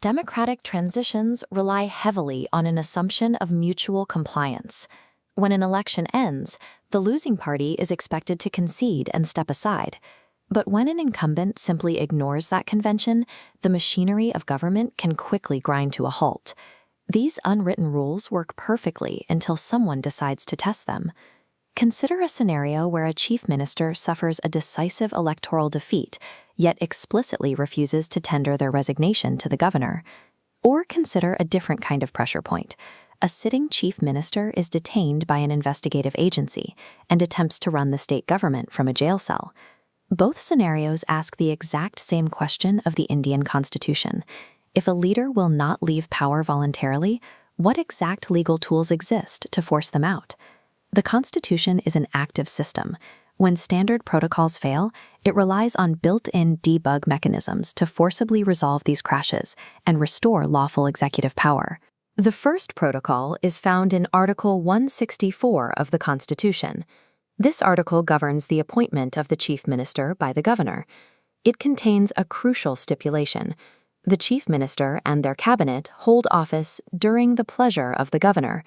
democratic transitions rely heavily on an assumption of mutual compliance. When an election ends, the losing party is expected to concede and step aside. But when an incumbent simply ignores that convention, the machinery of government can quickly grind to a halt. These unwritten rules work perfectly until someone decides to test them. Consider a scenario where a chief minister suffers a decisive electoral defeat, yet explicitly refuses to tender their resignation to the governor. Or consider a different kind of pressure point. A sitting chief minister is detained by an investigative agency and attempts to run the state government from a jail cell. Both scenarios ask the exact same question of the Indian Constitution. If a leader will not leave power voluntarily, what exact legal tools exist to force them out? The Constitution is an active system. When standard protocols fail, it relies on built-in debug mechanisms to forcibly resolve these crashes and restore lawful executive power. The first protocol is found in Article 164 of the Constitution. This article governs the appointment of the chief minister by the governor. It contains a crucial stipulation. The chief minister and their cabinet hold office during the pleasure of the governor.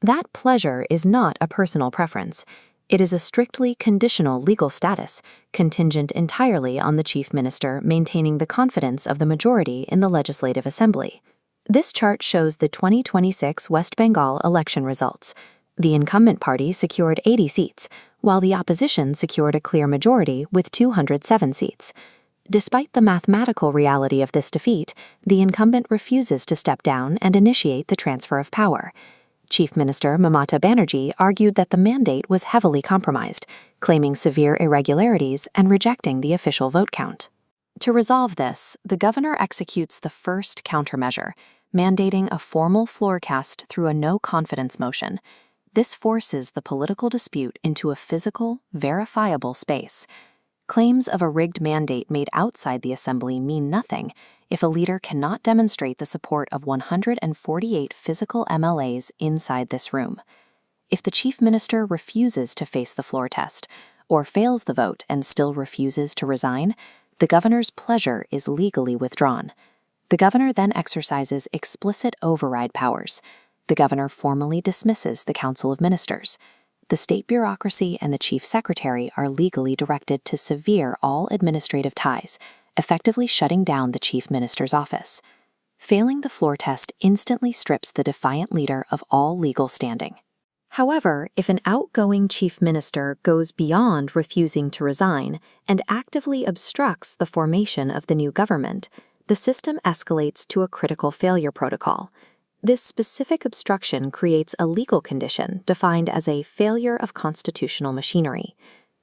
That pleasure is not a personal preference. It is a strictly conditional legal status, contingent entirely on the chief minister maintaining the confidence of the majority in the Legislative Assembly. This chart shows the 2026 West Bengal election results. The incumbent party secured 80 seats, while the opposition secured a clear majority with 207 seats. Despite the mathematical reality of this defeat, the incumbent refuses to step down and initiate the transfer of power. Chief Minister Mamata Banerjee argued that the mandate was heavily compromised, claiming severe irregularities and rejecting the official vote count. To resolve this, the governor executes the first countermeasure, mandating a formal floor cast through a no-confidence motion. This forces the political dispute into a physical, verifiable space. Claims of a rigged mandate made outside the assembly mean nothing if a leader cannot demonstrate the support of 148 physical MLAs inside this room. If the chief minister refuses to face the floor test, or fails the vote and still refuses to resign, the governor's pleasure is legally withdrawn. The governor then exercises explicit override powers. The governor formally dismisses the Council of Ministers. The state bureaucracy and the chief secretary are legally directed to sever all administrative ties, effectively shutting down the chief minister's office. Failing the floor test instantly strips the defiant leader of all legal standing. However, if an outgoing chief minister goes beyond refusing to resign and actively obstructs the formation of the new government, the system escalates to a critical failure protocol. This specific obstruction creates a legal condition defined as a failure of constitutional machinery.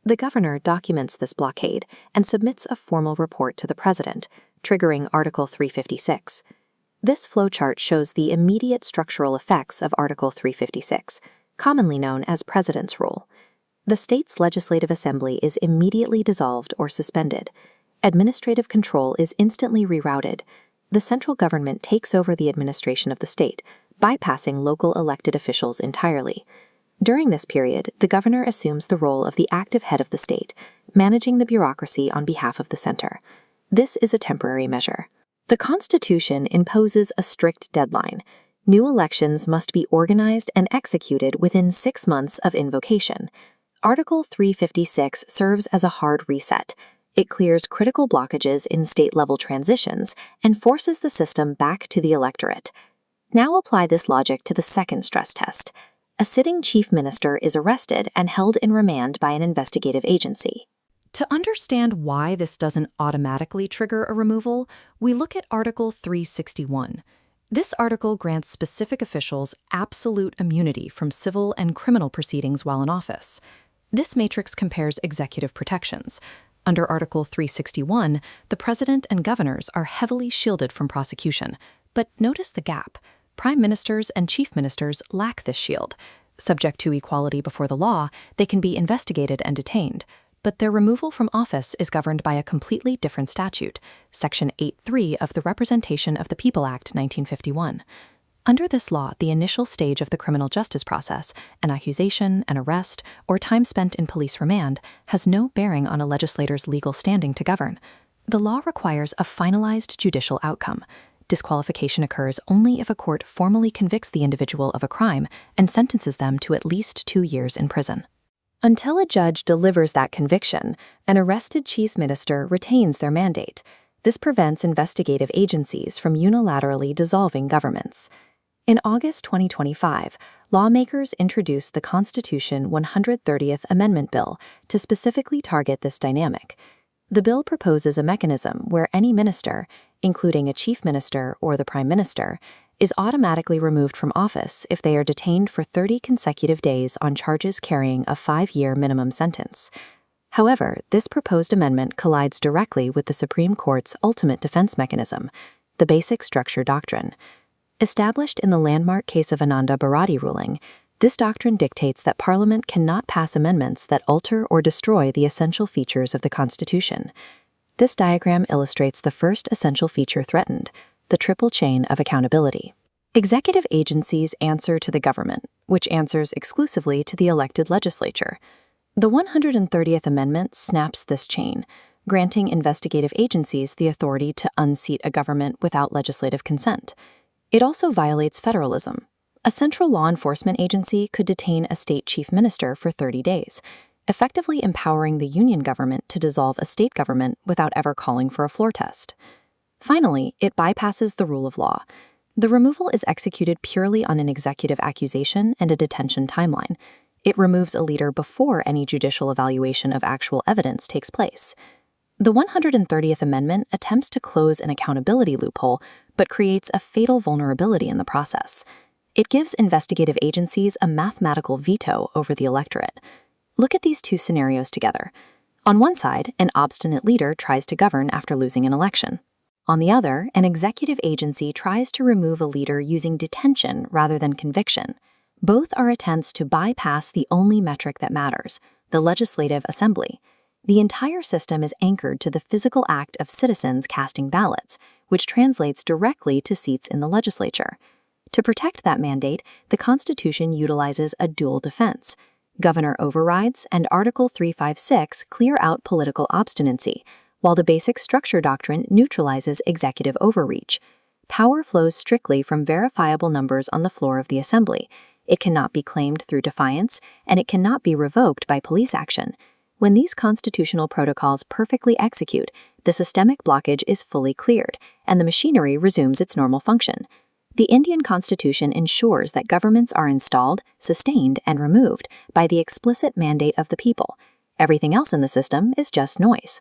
The governor documents this blockade and submits a formal report to the president, triggering Article 356. This flowchart shows the immediate structural effects of Article 356, commonly known as President's Rule. The state's legislative assembly is immediately dissolved or suspended. Administrative control is instantly rerouted. The central government takes over the administration of the state, bypassing local elected officials entirely. During this period, the governor assumes the role of the active head of the state, managing the bureaucracy on behalf of the center. This is a temporary measure. The Constitution imposes a strict deadline. New elections must be organized and executed within 6 months of invocation. Article 356 serves as a hard reset. It clears critical blockages in state-level transitions and forces the system back to the electorate. Now apply this logic to the second stress test. A sitting chief minister is arrested and held in remand by an investigative agency. To understand why this doesn't automatically trigger a removal, we look at Article 361. This article grants specific officials absolute immunity from civil and criminal proceedings while in office. This matrix compares executive protections. Under Article 361, the president and governors are heavily shielded from prosecution. But notice the gap. Prime ministers and chief ministers lack this shield. Subject to equality before the law, they can be investigated and detained. But their removal from office is governed by a completely different statute, Section 8.3 of the Representation of the People Act 1951. Under this law, the initial stage of the criminal justice process, an accusation, an arrest, or time spent in police remand, has no bearing on a legislator's legal standing to govern. The law requires a finalized judicial outcome. Disqualification occurs only if a court formally convicts the individual of a crime and sentences them to at least 2 years in prison. Until a judge delivers that conviction, an arrested chief minister retains their mandate. This prevents investigative agencies from unilaterally dissolving governments. In August 2025, lawmakers introduced the Constitution 130th Amendment Bill to specifically target this dynamic. The bill proposes a mechanism where any minister, including a chief minister or the prime minister, is automatically removed from office if they are detained for 30 consecutive days on charges carrying a 5-year minimum sentence. However, this proposed amendment collides directly with the Supreme Court's ultimate defense mechanism, the Basic Structure Doctrine. Established in the landmark case of Ananda Bharati ruling, this doctrine dictates that Parliament cannot pass amendments that alter or destroy the essential features of the Constitution. This diagram illustrates the first essential feature threatened, the triple chain of accountability. Executive agencies answer to the government, which answers exclusively to the elected legislature. The 130th Amendment snaps this chain, granting investigative agencies the authority to unseat a government without legislative consent. It also violates federalism. A central law enforcement agency could detain a state chief minister for 30 days, effectively empowering the union government to dissolve a state government without ever calling for a floor test. Finally, it bypasses the rule of law. The removal is executed purely on an executive accusation and a detention timeline. It removes a leader before any judicial evaluation of actual evidence takes place. The 130th Amendment attempts to close an accountability loophole, but creates a fatal vulnerability in the process. It gives investigative agencies a mathematical veto over the electorate. Look at these two scenarios together. On one side, an obstinate leader tries to govern after losing an election. On the other, an executive agency tries to remove a leader using detention rather than conviction. Both are attempts to bypass the only metric that matters, the legislative assembly. The entire system is anchored to the physical act of citizens casting ballots, which translates directly to seats in the legislature. To protect that mandate, the Constitution utilizes a dual defense. Governor overrides and Article 356 clear out political obstinacy, while the Basic Structure Doctrine neutralizes executive overreach. Power flows strictly from verifiable numbers on the floor of the Assembly. It cannot be claimed through defiance, and it cannot be revoked by police action. When these constitutional protocols perfectly execute, the systemic blockage is fully cleared, and the machinery resumes its normal function. The Indian Constitution ensures that governments are installed, sustained, and removed by the explicit mandate of the people. Everything else in the system is just noise.